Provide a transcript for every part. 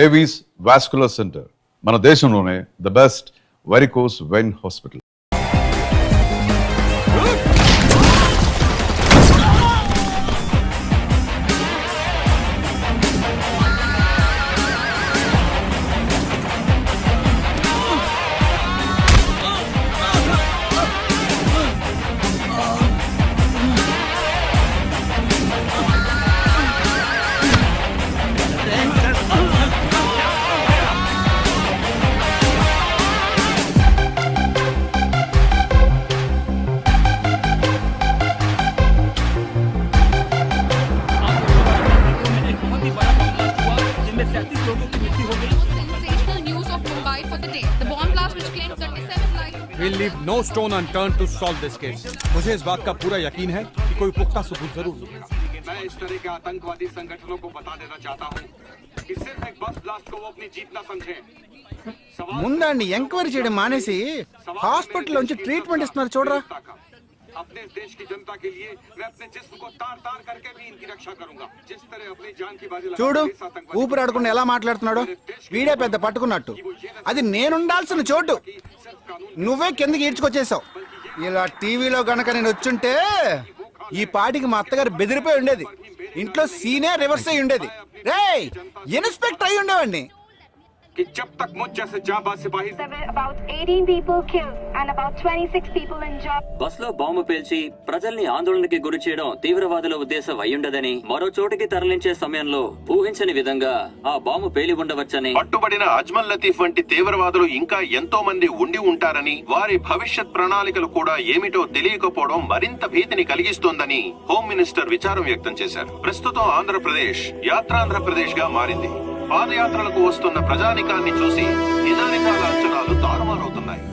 Avis vascular centre మన దేశంలోనే the best varicose vein hospital. Sensational news of Mumbai for the day. The bomb blast which claimed 37 lives. We'll leave no stone unturned to solve this case. मुझे इस बात का पूरा यकीन है कि कोई पुख्ता सबूत जरूर मिलेगा। मैं इस तरह के आतंकवादी संगठनों को बता देना चाहता हूँ कि सिर्फ एक बस ब्लास्ट को वो अपनी जीत न समझें। ముందండి ఎంక్వైరీ చేయడం మానేసి హాస్పిటల్ నుంచి ట్రీట్మెంట్ ఇస్తున్నారు చూడరా. अपने इस देश की जनता के लिए मैं अपने जिस्म को तार तार करके भी इनकी रक्षा करूंगा। जिस तरह अपनी जान की बाजी చూడు ఊపిరాడకుండా ఎలా మాట్లాడుతున్నాడు. వీడే పెద్ద పట్టుకున్నట్టు. అది నేనుండాల్సిన చోటు నువ్వే కిందకి ఈడ్చుకొచ్చేసావు. ఇలా టీవీలో గనక నేను వచ్చుంటే ఈ పాటికి మా అత్తగారు బెదిరిపోయి ఉండేది. ఇంట్లో సీనే రివర్స్ అయి ఉండేది. రేయ్ ఇన్స్పెక్టర్ అయి ఉండేవాడిని. कि जब तक मुझ जैसे जाबाज सिपाही There were about 18 people killed and about 26 people injured. Bus లో బాంబు పేల్చి ప్రజల్ని ఆందోళనకి గురి చేయడం తీవ్రవాదుల ఉద్దేశం అయ్యుండదని, మరో చోటుకి తరలించే సమయంలో ఊహించని విధంగా ఆ బాంబు పేలి ఉండవచ్చని, పట్టుబడిన అజ్మల్ లతీఫ్ వంటి తీవ్రవాదులు ఇంకా ఎంతో మంది ఉండి ఉంటారని, వారి భవిష్యత్ ప్రణాళికలు కూడా ఏమిటో తెలియకపోవడం మరింత భీతిని కలిగిస్తోందని హోమ్ మినిస్టర్ విచారం వ్యక్తం చేశారు. ప్రస్తుతం ఆంధ్రప్రదేశ్ యాత్రాంధ్రప్రదేశ్ గా మారింది. పాదయాత్రలకు వస్తున్న ప్రజానికాన్ని చూసి నిజానిజాల అంచనాలు తారుమారవుతున్నాయి.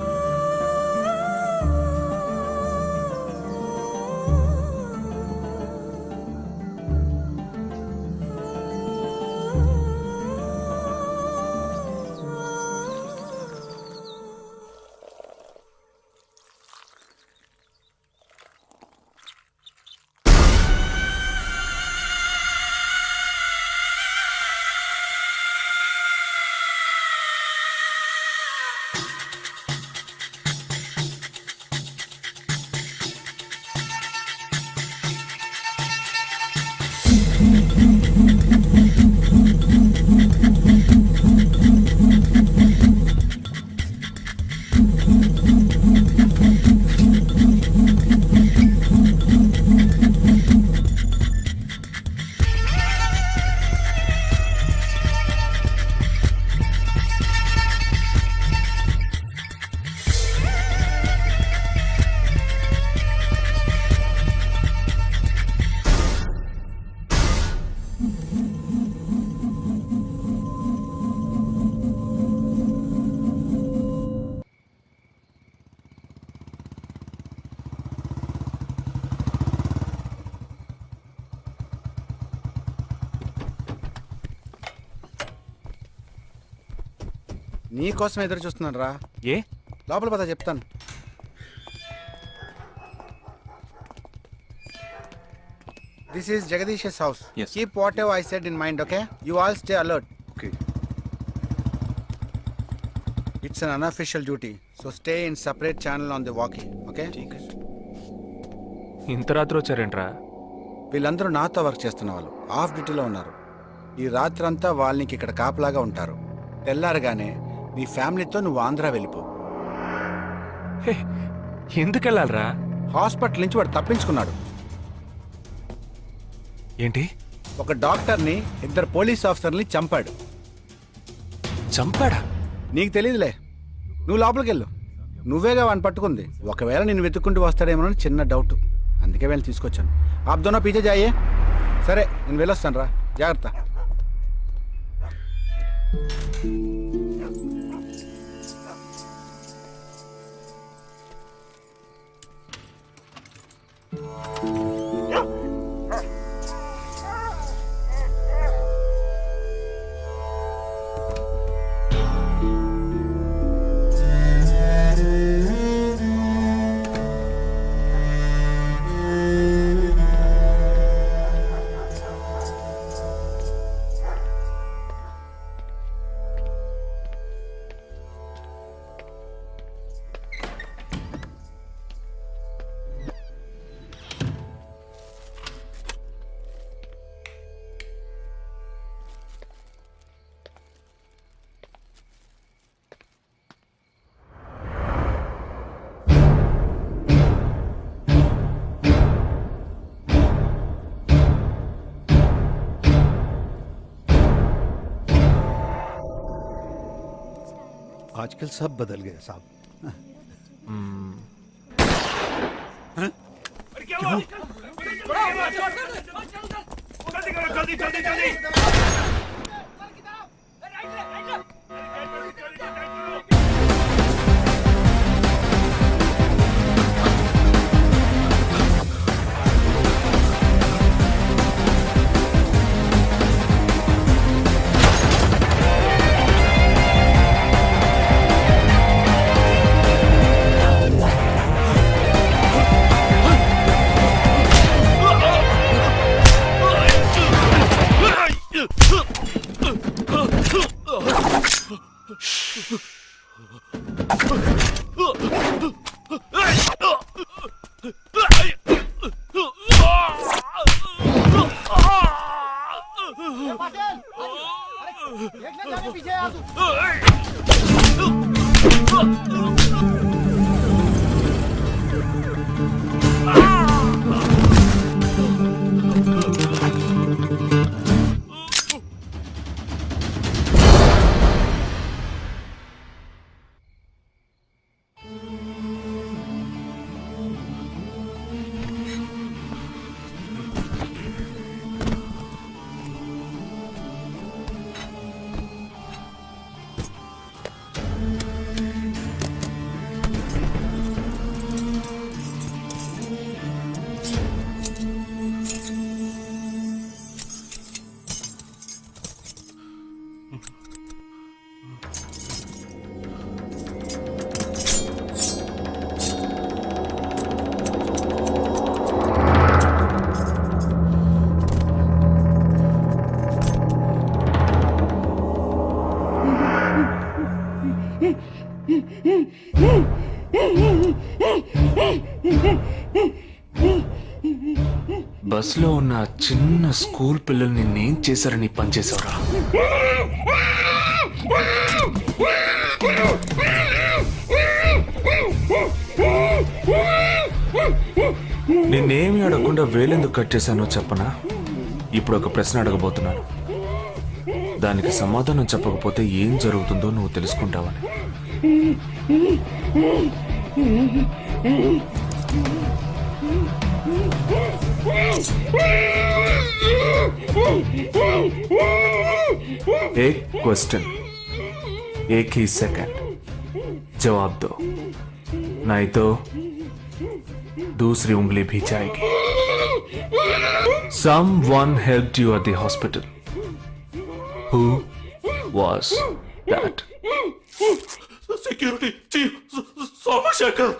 నీకోసం ఎదురు చూస్తున్నాను రా. ఏ లోపల పద చెప్తాను. This is Jagadish's house. Yes. Keep whatever I said in mind, okay? You all stay alert. Okay. It's an unofficial duty, so stay in separate channel on the walkie, okay? ఇంత రాత్రి వచ్చారేంట్రా? వీళ్ళందరూ నాతో వర్క్ చేస్తున్న వాళ్ళు of డ్యూటీలో ఉన్నారు. ఈ రాత్రంతా వాళ్ళకి ఇక్కడ కాపలాగా ఉంటారు. తెల్లారగానే నీ ఫ్యామిలీతో నువ్వు ఆంధ్ర వెళ్ళిపో. ఎందుకు వెళ్ళాలరా? హాస్పిటల్ నుంచి వాడు తప్పించుకున్నాడు. ఏంటి? ఒక డాక్టర్ని, 2 పోలీస్ ఆఫీసర్ని చంపాడు. చంపాడా? నీకు తెలియదులే, నువ్వు లోపలికి వెళ్ళు. నువ్వేగా వాడిని పట్టుకుంది. ఒకవేళ నేను వెతుక్కుంటూ వస్తాడేమోనని చిన్న డౌట్, అందుకే వెళ్ళి తీసుకొచ్చాను. ఆప్ దోనో పీछे जाइए. సరే నేను వెళ్ళొస్తాను రా, జాగ్రత్త. आजकल सब बदल गए साहब। బస్లో ఉన్న చిన్న స్కూల్ పిల్లల్ని నేను చేశారని పనిచేసావురా. నిన్నేమి అడగకుండా వేలెందుకు కట్ చేశానో చెప్పనా? ఇప్పుడు ఒక ప్రశ్న అడగబోతున్నాను. దానికి సమాధానం చెప్పకపోతే ఏం జరుగుతుందో నువ్వు తెలుసుకుంటావని. एक क्वेश्चन एक ही सेकंड जवाब दो, नहीं तो दूसरी उंगली भी जाएगी. Someone helped you at the hospital. Who was that? Security chief Somashekar.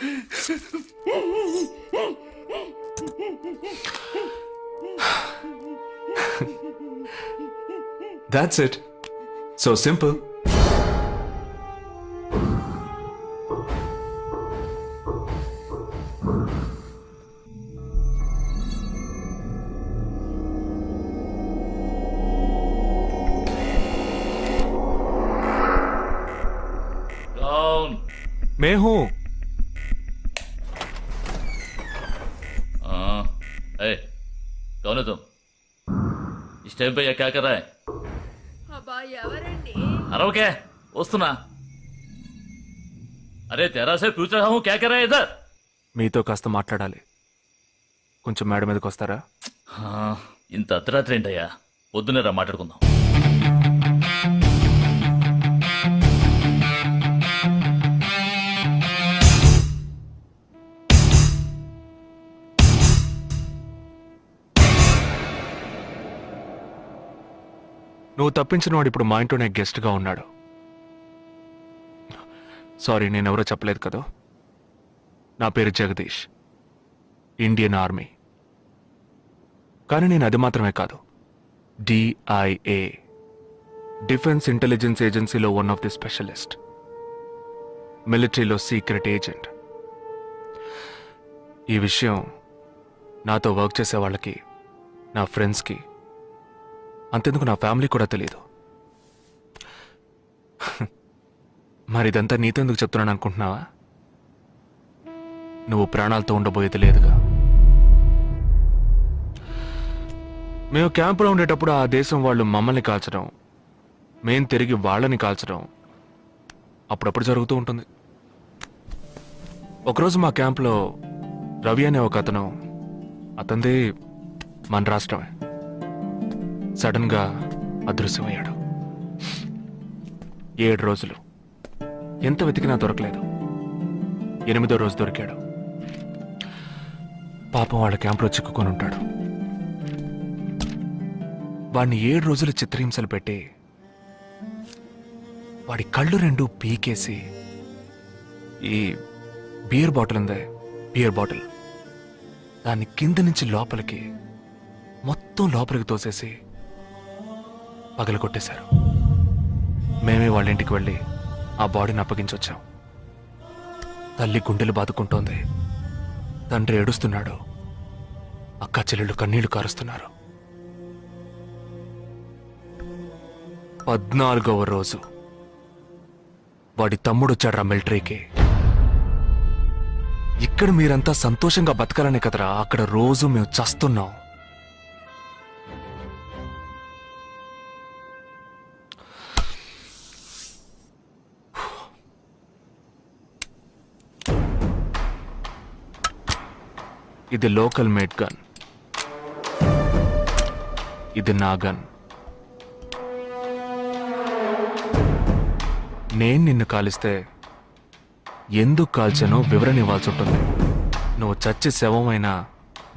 That's it. So simple. कौन? मैं हूं. कौन है तुम? इस टाइम पे यह क्या कर रहा है? अरे क्या वस्तुना? अरे तेरा से पूछ रहा हूँ क्या कर रहा है इधर? మీతో కాస్త మాట్లాడాలి. కొంచెం మేడ మీదకి వస్తారా? ఇంత అర్ధరాత్రి ఏంటయ్యా? పొద్దున్నే రా మాట్లాడుకుందాం. నువ్వు తప్పించిన వాడు ఇప్పుడు మా ఇంట్లోనే గెస్ట్గా ఉన్నాడు. సారీ, నేనెవరో చెప్పలేదు కదా. నా పేరు జగదీష్, ఇండియన్ ఆర్మీ. కానీ నేను అది మాత్రమే కాదు, DIA, డిఫెన్స్ ఇంటెలిజెన్స్ ఏజెన్సీలో వన్ ఆఫ్ ది స్పెషలిస్ట్, మిలిటరీలో సీక్రెట్ ఏజెంట్. ఈ విషయం నాతో వర్క్ చేసే వాళ్ళకి, నా ఫ్రెండ్స్కి, అంతెందుకు నా ఫ్యామిలీ కూడా తెలియదు. మరి ఇదంతా నీతెందుకు చెప్తున్నాను అనుకుంటున్నావా? నువ్వు ప్రాణాలతో ఉండబోయేది లేదుగా. మేము క్యాంపులో ఉండేటప్పుడు ఆ దేశం వాళ్ళు మమ్మల్ని కాల్చడం, మేం తిరిగి వాళ్ళని కాల్చడం అప్పుడప్పుడు జరుగుతూ ఉంటుంది. ఒకరోజు మా క్యాంప్లో రవి అనే ఒక అతను, అతనిది మన రాష్ట్రమే, సడన్గా అదృశ్యమయ్యాడు. 7 రోజులు ఎంత వెతికినా దొరకలేదు. 8వ రోజు దొరికాడు. పాపం వాళ్ళ క్యాంప్లో చిక్కుకొని ఉంటాడు. వాడిని 7 రోజులు చిత్రహింసలు పెట్టి వాడి కళ్ళు 2 పీకేసి ఈ బియర్ బాటిల్ ఉందే, బియర్ బాటిల్, దాన్ని కింద నుంచి లోపలికి మొత్తం లోపలికి తోసేసి పగల కొట్టేశారు. మేమే వాళ్ళ ఇంటికి వెళ్ళి ఆ బాడీని అప్పగించొచ్చాం. తల్లి గుండెలు బాదుకుంటోంది, తండ్రి ఏడుస్తున్నాడు, అక్క చెల్లెళ్ళు కన్నీళ్లు కారుస్తున్నారు. 14వ రోజు వాడి తమ్ముడు వచ్చాడు రా మిలిటరీకి. ఇక్కడ మీరంతా సంతోషంగా బతకాలనే కదరా అక్కడ రోజు మేము చస్తున్నాం. ఇది లోకల్ మేడ్ గన్, ఇది నా గన్. నేను నిన్ను కాలిస్తే ఎందుకు కాల్చానో వివరణ ఇవ్వాల్సి ఉంటుంది. నువ్వు చచ్చి శవమైనా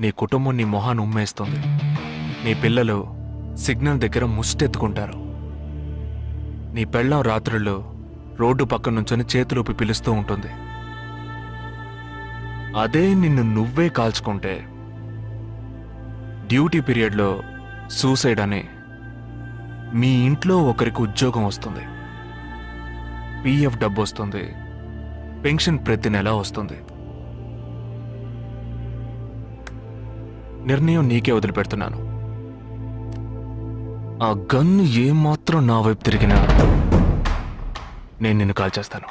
నీ కుటుంబం నీ మొహాన్ని ఉమ్మేస్తుంది. నీ పిల్లలు సిగ్నల్ దగ్గర ముష్టెత్తుకుంటారు. నీ పెళ్ళం రాత్రుళ్ళు రోడ్డు పక్కన నుంచొని చేతులూపి పిలుస్తూ ఉంటుంది. అదే నిన్ను నువ్వే కాల్చుకుంటే డ్యూటీ పీరియడ్లో సూసైడ్ అని మీ ఇంట్లో ఒకరికి ఉద్యోగం వస్తుంది, పిఎఫ్ డబ్బు వస్తుంది, పెన్షన్ ప్రతి నెల వస్తుంది. నిర్ణయం నీకే వదిలిపెడుతున్నాను. ఆ గన్ను ఏమాత్రం నా వైపు తిరిగినా నేను నిన్ను కాల్చేస్తాను.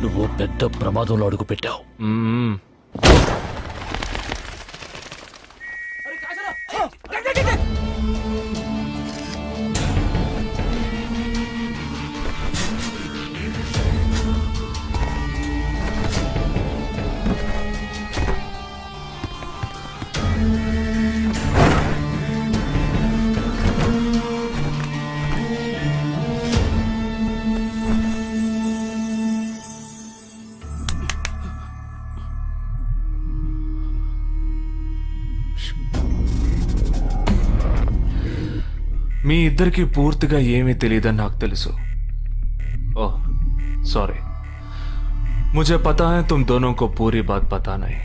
నువ్వు పెద్ద ప్రమాదంలో అడుగు పెట్టావు. మీ ఇద్దరికి పూర్తిగా ఏమీ తెలియదని నాకు తెలుసు. ఓహ్ सॉरी, मुझे पता है तुम दोनों को पूरी बात पता नहीं.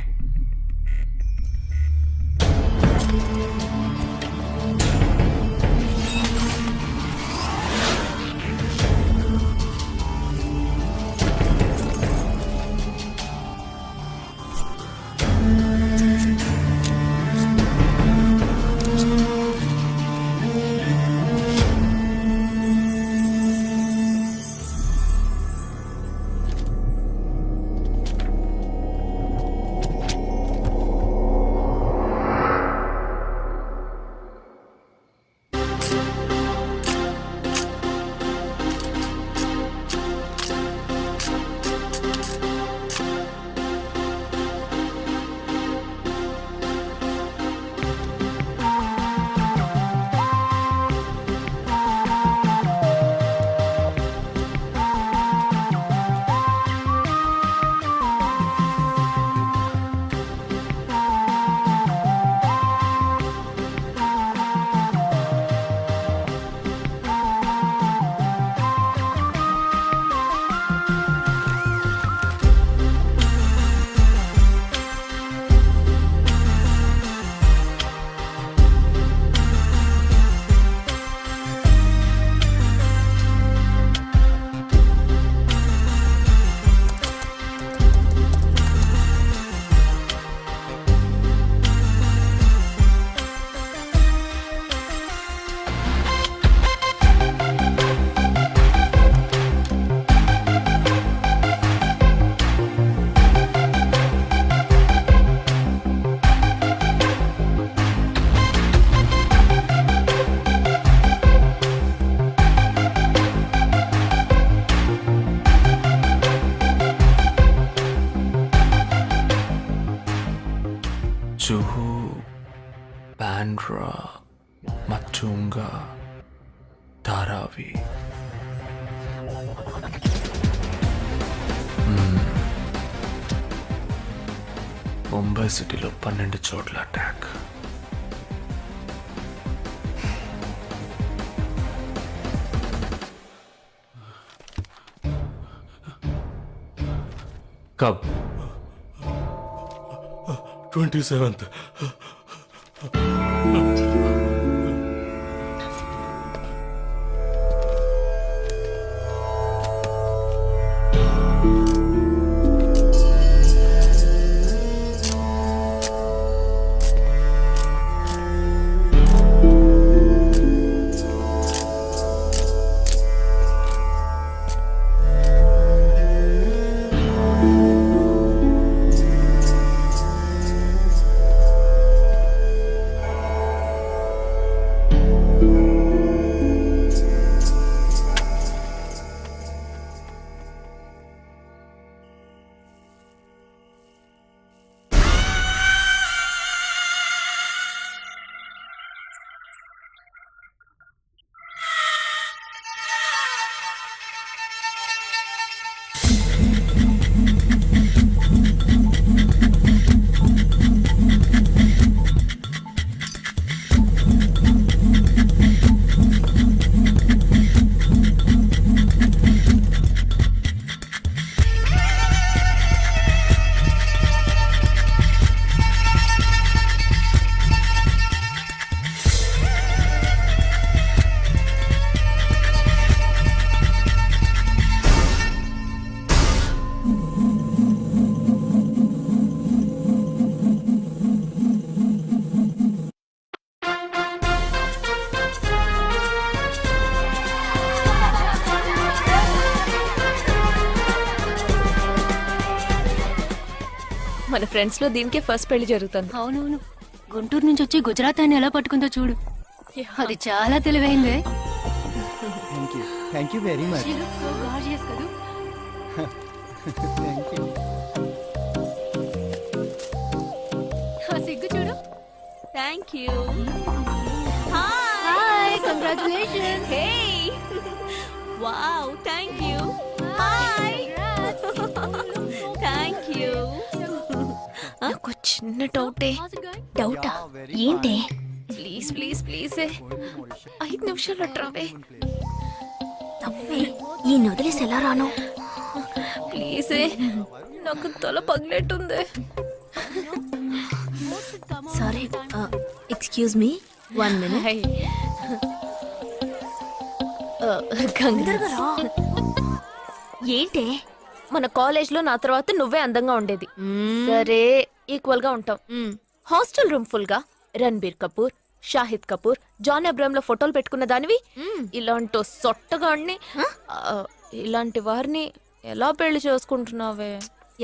జుహు, బాండ్రా, మచ్చుంగా, ధారావి. ముంబై సిటీలో 12 చోట్ల అటాక్. కబ్ 27th. మన ఫ్రెండ్స్ లో దీనికే ఫస్ట్ పెళ్లి జరుగుతుంది. అవునవును, గుంటూరు నుంచి వచ్చి గుజరాత్ అని ఎలా పట్టుకుందో చూడు. అది చాలా తెలివైందే. Thank you very much. సిగ్గు చూడు. Thank you. Hi, congratulations. Hey wow, thank you. Hi thank you. నాకు చిన్న డౌటే. డౌటా? ఏంటి? ప్లీజ్ ప్లీజ్ ప్లీజ్ 5 నిమిషాలు అట్రావే. ఈ నదిలేసి ఎలా రాను? ప్లీజ్, నాకు తల పగిలేట్టుంది. Sorry, excuse me, 1 minute. ఏంటి? మన కాలేజ్ లో నా తర్వాత నువ్వే అందంగా ఉండేది. సరే, ఈక్వల్ గా ఉంటాం. హాస్టల్ రూమ్ ఫుల్ గా రణబీర్ కపూర్, షాహిద్ కపూర్, జాన్ అబ్రామ్ లో ఫోటోలు పెట్టుకున్న దానివి ఇలాంటి సొట్టగాడిని, ఇలాంటి వారిని ఎలా పెళ్లి చేసుకుంటున్నావే?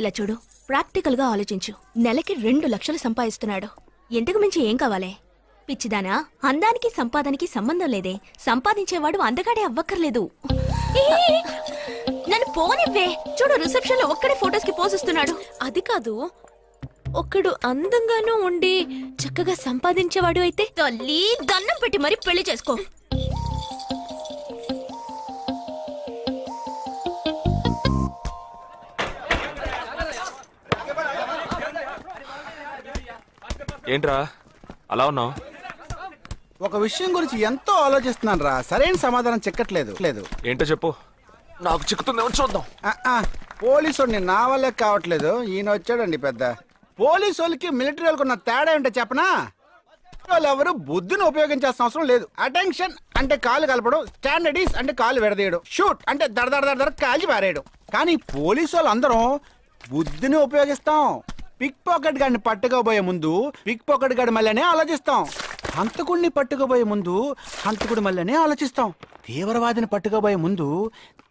ఇలా చూడు, ప్రాక్టికల్ గా ఆలోచించు. నెలకి 2 లక్షలు సంపాదిస్తున్నాడు. ఎంతకు మించి ఏం కావాలే? పిచ్చిదానా, అందానికి సంపాదనకి సంబంధం లేదే. సంపాదించేవాడు అందగాడే అవ్వక్కర్లేదు. నన్ను పోనివ్వే. చూడు, రిసెప్షన్ లో ఒక్కడే ఫోటోస్ కి పోజ్ ఇస్తున్నాడు. అది కాదు, ఒకడు అందంగానూ ఉండి చక్కగా సంపాదించేవాడు అయితే తల్లి దండం పెట్టి మరి పెళ్లి చేసుకో. ఏంట్రా అలా ఉన్నావు? ఒక విషయం గురించి ఎంతో ఆలోచిస్తున్నాను రా, సరైన సమాధానం చిక్కట్లేదు. ఏంటో చెప్పు, నాకు చిక్కుతుందేమో చూద్దాం. పోలీసు నా వల్లే కావట్లేదు. ఈయన వచ్చాడండి పెద్ద. పోలీసు వాళ్ళకి మిలిటరీ వాళ్ళకి ఉన్న తేడా ఏంటో చెప్పనా? వాళ్ళు ఎవరు బుద్ధిని ఉపయోగించాల్సిన అవసరం లేదు. అటెన్షన్ అంటే కాలు కలపడం, స్టాండర్డీస్ అంటే కాలు విడదీయడం, షూట్ అంటే దడ కాల్చి పారేయడం. కానీ పోలీసు వాళ్ళు అందరం బుద్ధిని ఉపయోగిస్తాం. పిక్ పాకెట్ గాడిని పట్టుకోబోయే ముందు పిక్ పాకెట్ గాడి మళ్ళీనే ఆలోచిస్తాం. హంతకుడిని పట్టుకోబోయే ముందు హంతకుడి మళ్ళీనే ఆలోచిస్తాం. తీవ్రవాదిని పట్టుకోబోయే ముందు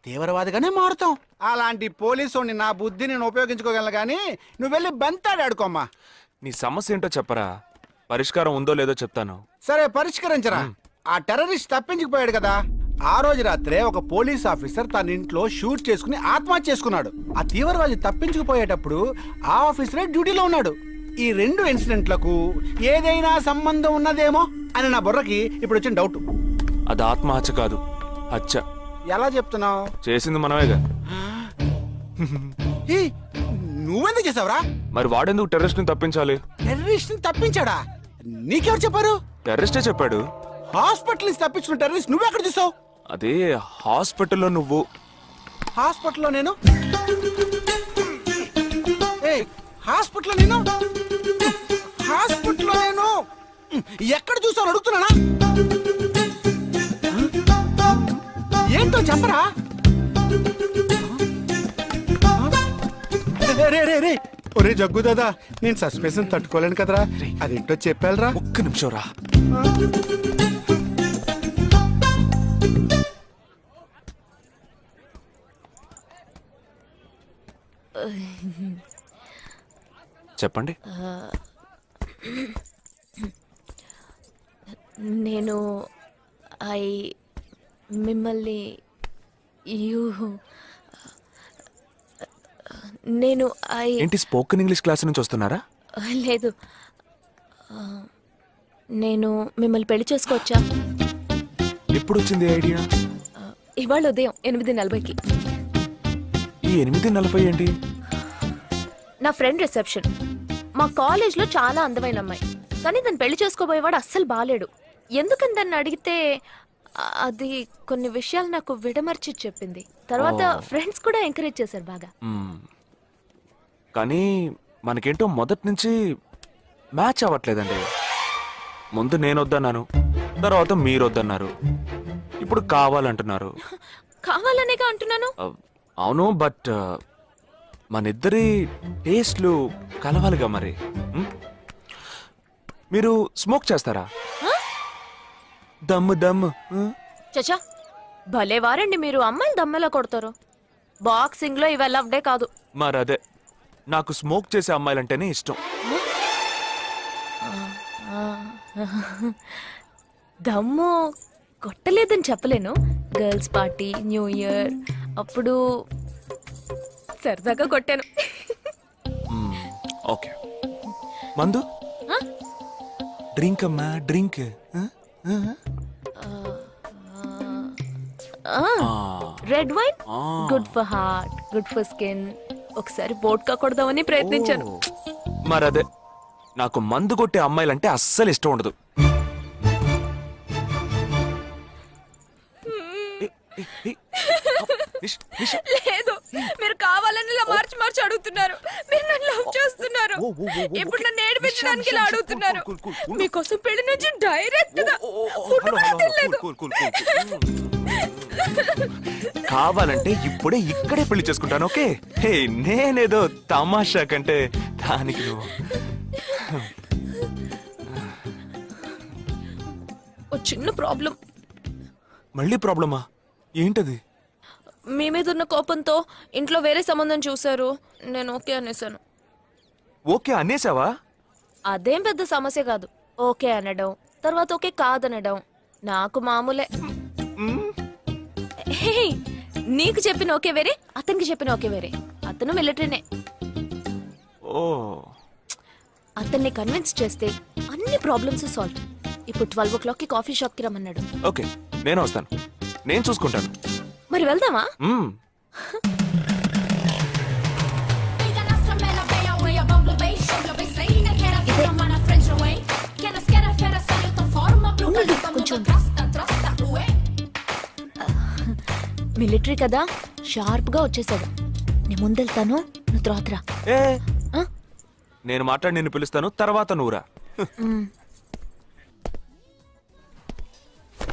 తీవ్రవాదిగానే మారుతాం. అలాంటి పోలీసుని నా బుద్ధిని నేను ఉపయోగించుకోగలను, కానీ నువ్వు వెళ్ళి బంతాడు ఆడుకోమ్మా. నీ సమస్య ఏంటో చెప్పరా, పరిష్కారం ఉందో లేదో చెప్తాను. సరే, పరిష్కరించరా. ఆ టెర్రరిస్ట్ తప్పించుకుపోయాడు కదా, ఆ రోజు రాత్రే ఒక పోలీస్ ఆఫీసర్ తన ఇంట్లో షూట్ చేసుకుని ఆత్మహత్య చేసుకున్నాడు. ఆ తీవ్రవాది తప్పించుకుపోయేటప్పుడు ఆ ఆఫీసరే డ్యూటీలో ఉన్నాడు. ఈ రెండు ఇన్సిడెంట్లకు ఏదైనా సంబంధం ఉన్నదేమో అని నా బుర్రకి ఇప్పుడు వచ్చిన డౌట్. అది ఆత్మహత్య కాదు, హత్య. ఎలా చెప్తున్నావు? చేసింది మనమేగా. నువ్వెందుకు చేసావురా? మరి వాడెందుకు టెర్రరిస్ట్ ని తప్పించాలి? టెర్రరిస్ట్ ని తప్పించాడా? నీకెవరు చెప్పారు? టెర్రరిస్టే చెప్పాడు. హాస్పిటల్ నుంచి తప్పించుకున్న టెర్రరిస్ట్ నువ్వెక్కడ చూసావు? అదే హాస్పిటల్లో నువ్వు. హాస్పిటల్లో నేను? ఏయ్, హాస్పిటల్లో నేను? హాస్పిటల్లో నేను ఎక్కడ చూసావు అడుగుతున్నానా? ఏంటో చెప్పరా? రే రే రే ఒరే జగ్గు దాదా, నేను సస్పెన్షన్ తట్టుకోలేను కదరా. అదేంటో చెప్పాలరా. ఒక్క నిమిషం రా. చెప్పండి. నేను మిమ్మల్ని నేను ఏంటి స్పోకెన్ ఇంగ్లీష్ క్లాస్ నుంచి వస్తున్నారా? లేదు, నేను మిమ్మల్ని పెళ్లి చేసుకోవచ్చా? ఎప్పుడు వచ్చింది ఐడియా? ఇవాళ ఉదయం 8:40కి. ఈ 8:40 ఏంటి? నా ఫ్రెండ్ రిసెప్షన్. మా కాలేజ్లో చాలా అందమైన అమ్మాయి, కానీ తను పెళ్లి చేసుకోబోయేవాడు అస్సలు బాలేడు. ఎందుకని దాన్ని అడిగితే అది కొన్ని విషయాలు నాకు విడమర్చి చెప్పింది. తర్వాత ఫ్రెండ్స్ కూడా ఎంకరేజ్ చేశారు బాగా. కానీ మనకేంటో మొదటి నుంచి మ్యాచ్ అవ్వట్లేదండి. ముందు నేను వద్దన్నాను, తర్వాత మీరు వద్దన్నారు, ఇప్పుడు కావాలంటున్నారు. కావాలనేగా అంటున్నాను. అవును, బట్ మనిద్దరి టేస్ట్లు కలవాలిగా మరి. మీరు స్మోక్ చేస్తారా? దమ్ము దమ్ము. చచా, భలే వారండి మీరు. అమ్మాయిలు దమ్మెలా కొడతారు. బాక్సింగ్ లో ఇవి లవ్డే కాదు. మరి అదే, నాకు స్మోక్ చేసే అమ్మాయిలంటేనే ఇష్టం. దమ్ము కొట్టలేదని చెప్పలేను. గర్ల్స్ పార్టీ, న్యూ ఇయర్ అప్పుడు సరదాగా కొట్టాను. ఓకే, మందు డ్రింక్ అమ్మా, drink. Red wine good for heart, good for skin. ఒకసారి బోట్కా కొడదామని ప్రయత్నించాను. మరి అదే, నాకు మందు కొట్టే అమ్మాయిలంటే అస్సలు ఇష్టం ఉండదు. లేదు, మీరు కావాలని ఇలా మార్చి మార్చి అడుగుతున్నారు. మీరు నన్ను లవ్ చేస్తున్నారు. ఇప్పుడు నన్ను ఏడిపించడానికి ఇలా అడుగుతున్నారు. మీకోసం పెళ్లి నుంచి డైరెక్ట్ గా ఫుడ్ కూడా తినలేదు. కావాలంటే ఇప్పుడే ఇక్కడే పెళ్లి చేసుకుంటాను. ఓకే, హే, నేనేదో తమాషా కంటే దానికి నువ్వు. ఓ చిన్న ప్రాబ్లం. మళ్ళీ ప్రాబ్లమా? ఏంటది? మీ మీద ఉన్న కోపంతో ఇంట్లో వేరే సంబంధం చూశారు. నేను ఓకే అనేసాను. ఓకే అనేసావా? అదేం పెద్ద సమస్య కాదు. ఓకే అనడం, తర్వాత ఓకే కాదనడం నాకు మామూలే. హే, నీకు చెప్పిన ఓకే వేరే, అతనికి చెప్పిన ఓకే వేరే. అతను మిలిటరీనే. ఓ, అతన్ని కన్విన్స్ చేస్తే అన్ని ప్రాబ్లమ్స్ సాల్వ్. ఇప్పుడు 12 o'clockకి కాఫీ షాప్ కి రమ్మన్నాడు. ఓకే, నేను వస్తాను, నేను చూసుకుంటాను. మరి వెళ్దామా? మిలిటరీ కదా, షార్ప్ గా వచ్చేసాడు. నేను ముందెళ్తాను, నువ్వు తర్వాత రా. నేను మాట్లాడి నిన్ను పిలుస్తాను, తర్వాత నువ్వురా.